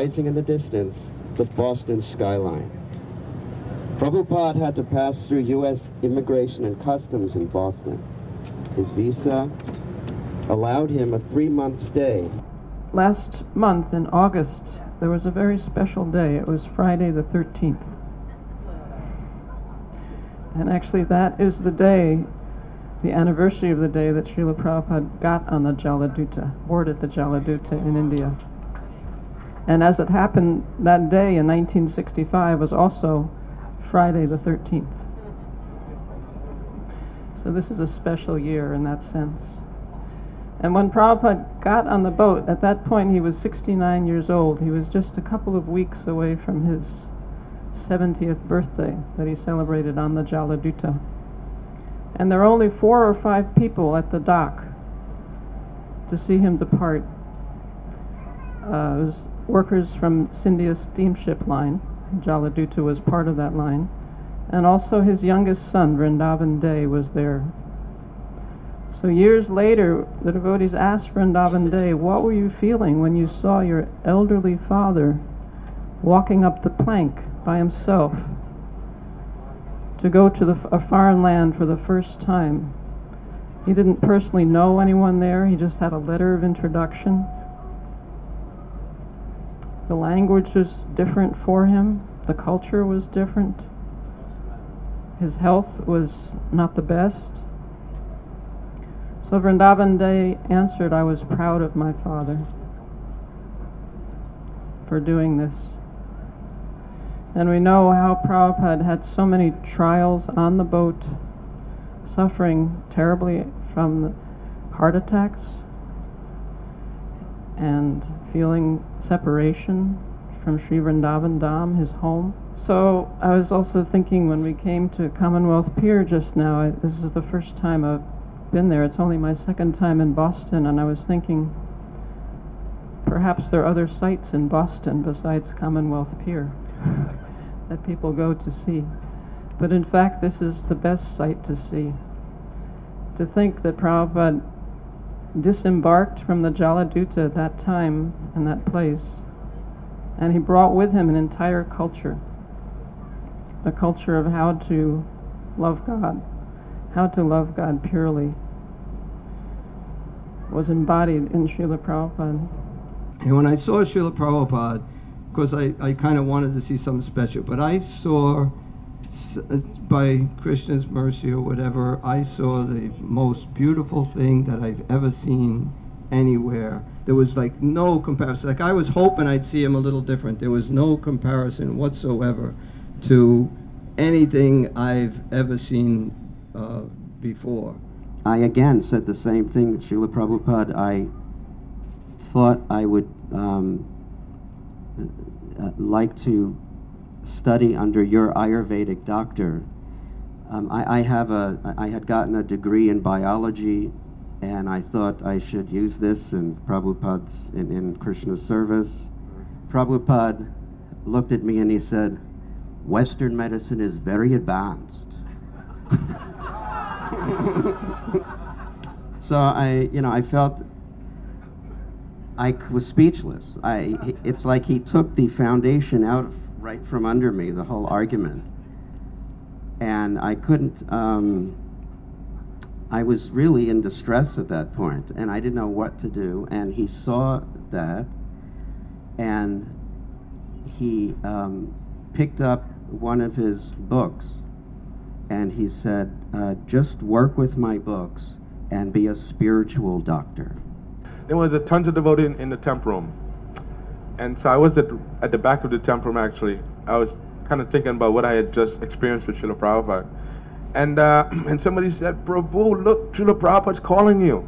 rising in the distance, the Boston skyline. Prabhupada had to pass through U.S. Immigration and Customs in Boston. His visa allowed him a 3-month stay. Last month in August, there was a very special day. It was Friday the 13th. And actually that is the day, the anniversary of the day that Srila Prabhupada got on the Jaladuta, boarded the Jaladuta in India. And as it happened, that day in 1965 was also Friday the 13th. So this is a special year in that sense. And when Prabhupada got on the boat, at that point he was 69 years old. He was just a couple of weeks away from his 70th birthday that he celebrated on the Jaladuta. And there were only 4 or 5 people at the dock to see him depart. It was workers from Scindia steamship line. Jaladuta was part of that line. And also his youngest son, Vrindavan Dey, was there. So years later, the devotees asked Vrindavan Dey, what were you feeling when you saw your elderly father walking up the plank by himself to go to a foreign land for the first time? He didn't personally know anyone there. He just had a letter of introduction. The language was different for him. The culture was different. His health was not the best. So Vrindavan Dey answered, I was proud of my father for doing this. And we know how Prabhupada had so many trials on the boat, suffering terribly from heart attacks and feeling separation from Sri Vrindavan Dham, his home. So I was also thinking when we came to Commonwealth Pier just now, this is the first time I've been there. It's only my 2nd time in Boston, and I was thinking perhaps there are other sites in Boston besides Commonwealth Pier that people go to see. But in fact, this is the best site to see. To think that Prabhupada disembarked from the Jaladuta at that time and that place, and he brought with him an entire culture, a culture of how to love God purely, was embodied in Srila Prabhupada. And when I saw Srila Prabhupada, of course I kind of wanted to see something special, but I saw, by Krishna's mercy or whatever, I saw the most beautiful thing that I've ever seen anywhere. There was like no comparison. Like I was hoping I'd see him a little different. There was no comparison whatsoever to anything I've ever seen before. I again said the same thing, Srila Prabhupada. I thought I would like to study under your Ayurvedic doctor. I had gotten a degree in biology, and I thought I should use this in Prabhupada's, in Krishna's service. Prabhupada looked at me and he said, Western medicine is very advanced. So I felt I was speechless. It's like he took the foundation out right from under me, the whole argument. And I couldn't, I was really in distress at that point, and I didn't know what to do. And he saw that, and he picked up one of his books, and he said, just work with my books and be a spiritual doctor. There was a tons of devotees in the temple room. And so I was at the back of the temple room, actually. I was kind of thinking about what I had just experienced with Srila Prabhupada. And somebody said, Prabhu, look, Srila Prabhupada's calling you.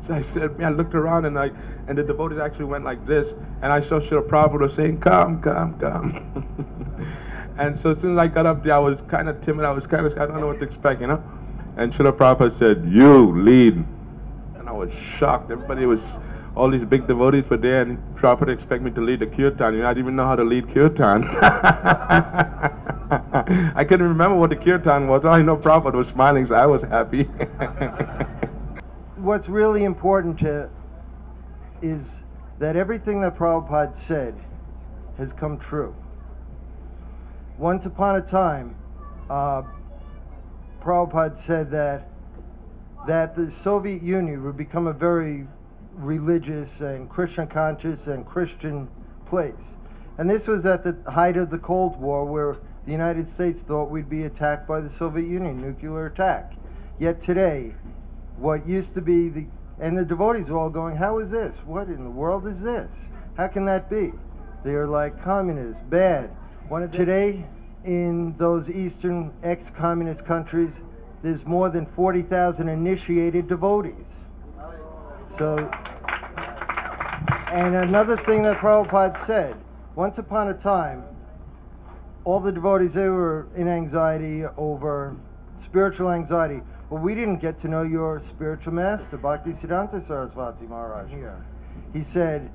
So I said, I looked around, and the devotees actually went like this, and I saw Srila Prabhupada saying, come, come, come. And so as soon as I got up there, I was kind of timid. I was kind of, I don't know what to expect, you know. And Srila Prabhupada said, you lead. And I was shocked. Everybody was, all these big devotees were there, and Prabhupada expected me to lead the kirtan. You know, I didn't even know how to lead kirtan. I couldn't remember what the kirtan was. All I know, Prabhupada was smiling, so I was happy. What's really important is that everything that Prabhupada said has come true. Once upon a time, Prabhupada said that the Soviet Union would become a very religious and Christian conscious and Christian place. And this was at the height of the Cold War, where the United States thought we'd be attacked by the Soviet Union, nuclear attack. Yet today, what used to be and the devotees were all going, how is this? What in the world is this? How can that be? They are like communists, bad. Today, in those eastern ex-communist countries, there's more than 40,000 initiated devotees. So, and another thing that Prabhupada said, once upon a time, all the devotees, they were in anxiety over spiritual anxiety. Well, we didn't get to know your spiritual master, Bhaktisiddhanta Saraswati Maharaj here. He said,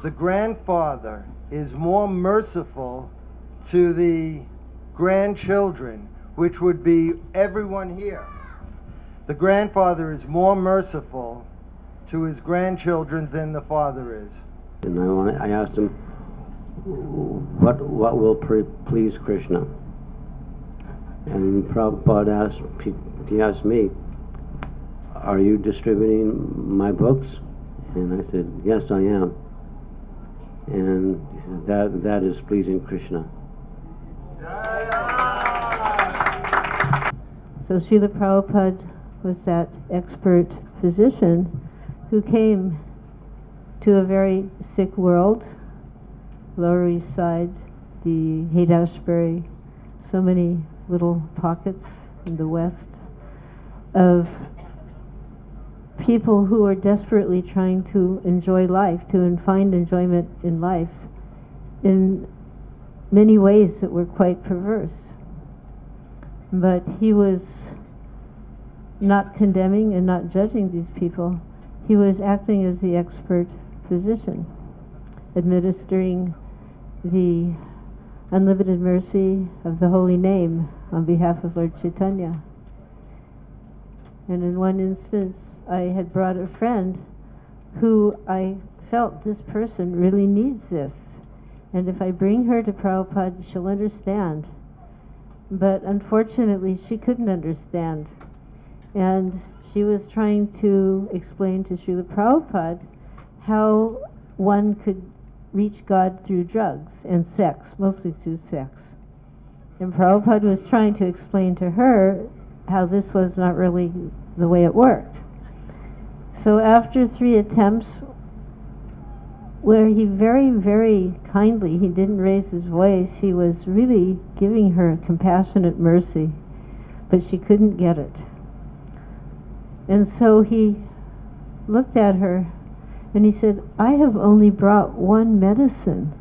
the grandfather is more merciful to the grandchildren, which would be everyone here. The grandfather is more merciful to his grandchildren than the father is. And I asked him, what will please Krishna? And Prabhupada asked me, are you distributing my books? And I said, yes, I am. And he said, that is pleasing Krishna. So Srila Prabhupada was that expert physician who came to a very sick world, Lower East Side, the Haight-Ashbury, so many little pockets in the West of people who are desperately trying to enjoy life, to find enjoyment in life in many ways that were quite perverse. But he was not condemning and not judging these people. He was acting as the expert physician, administering the unlimited mercy of the holy name on behalf of Lord Chaitanya. And in one instance, I had brought a friend who I felt this person really needs this. And if I bring her to Prabhupada, she'll understand. But unfortunately, she couldn't understand. And she was trying to explain to Srila Prabhupada how one could reach God through drugs and sex, mostly through sex. And Prabhupada was trying to explain to her how this was not really the way it worked. So after 3 attempts, where he very, very kindly, he didn't raise his voice, he was really giving her compassionate mercy, but she couldn't get it. And so he looked at her and he said, I have only brought one medicine.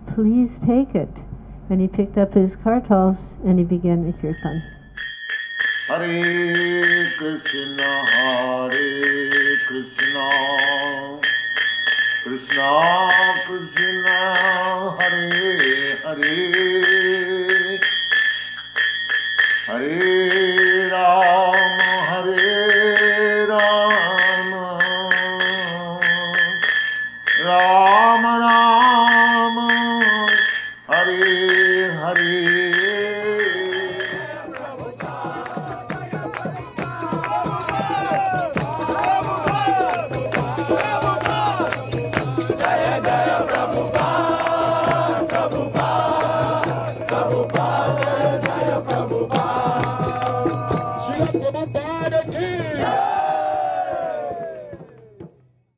Please take it. And he picked up his kartals and he began the kirtan. Hare Krishna, Krishna Krishna, Hare Hare.